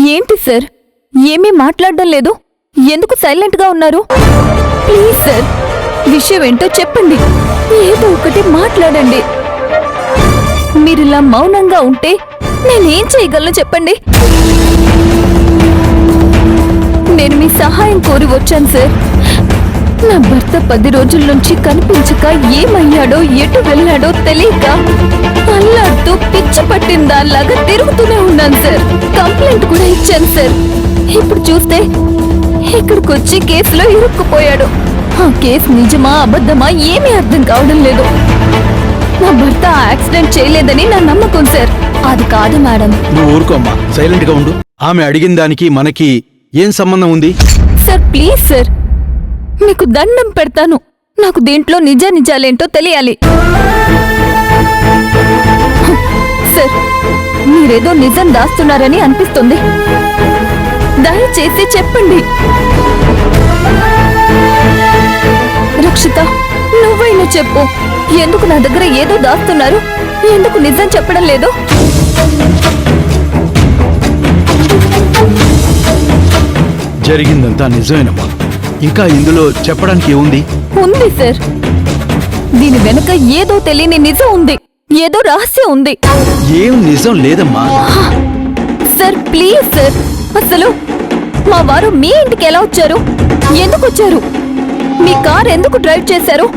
ఏంటి సార్, ఏమీ మాట్లాడడం లేదు? ఎందుకు సైలెంట్ గా ఉన్నారు? ప్లీజ్ సార్, విషయం ఏంటో చెప్పండి. ఏదో ఒకటి మాట్లాడండి. మీరిలా మౌనంగా ఉంటే నేనేం చేయగలను చెప్పండి. నేను మీ సహాయం కోరి వచ్చాను సార్. నా భర్త 10 రోజుల నుంచి కనిపించక ఏమయ్యాడో ఎటు వెళ్ళాడో తెలియక అల్లాడుతూ పిచ్చి పట్టిందాల్లాగా తిరుగుతూనే ఉన్నాను సార్. కంప్లైంట్ కూడా ఇచ్చాను సార్. ఇప్పుడు చూస్తే ఇక్కడికొచ్చి కేసులో ఇరుక్కుపోయాడు. ఆ కేసు నిజమా అబద్ధమా ఏమీ అర్థం కావడం లేదు. నా భర్త యాక్సిడెంట్ చేయలేదని నా నమ్మకం సార్. అది కాదు మేడం. నువ్వు ఊరుకోమ్మా, సైలెంట్ గా ఉండు. ఆమె అడిగిన దానికి మనకి ఏం సంబంధం ఉంది? సార్ ప్లీజ్ సార్, మీకు దండం పెడతాను. నాకు దీంట్లో నిజాలేంటో తెలియాలి. సార్, మీరేదో నిజం దాస్తున్నారని అనిపిస్తుంది. దయచేసి చెప్పండి. రక్షిత, నువ్వైనా చెప్పు. ఎందుకు నా దగ్గర ఏదో దాస్తున్నారు? ఎందుకు నిజం చెప్పడం లేదు? జరిగిందంతా నిజమేనమ్మా. ఇంకా ఇందులో చెప్పడానికి ఏముంది? ఉంది సార్. దీని వెనుక ఏదో తెలియని నిజం ఉంది. ఏదో రహస్యం ఉంది. ఏం నిజం లేదమ్మా. సార్ ప్లీజ్ సార్, అసలు మా వారు మీ ఇంటికి ఎలా వచ్చారు? ఎందుకు వచ్చారు? మీ కార్ ఎందుకు డ్రైవ్ చేశారు?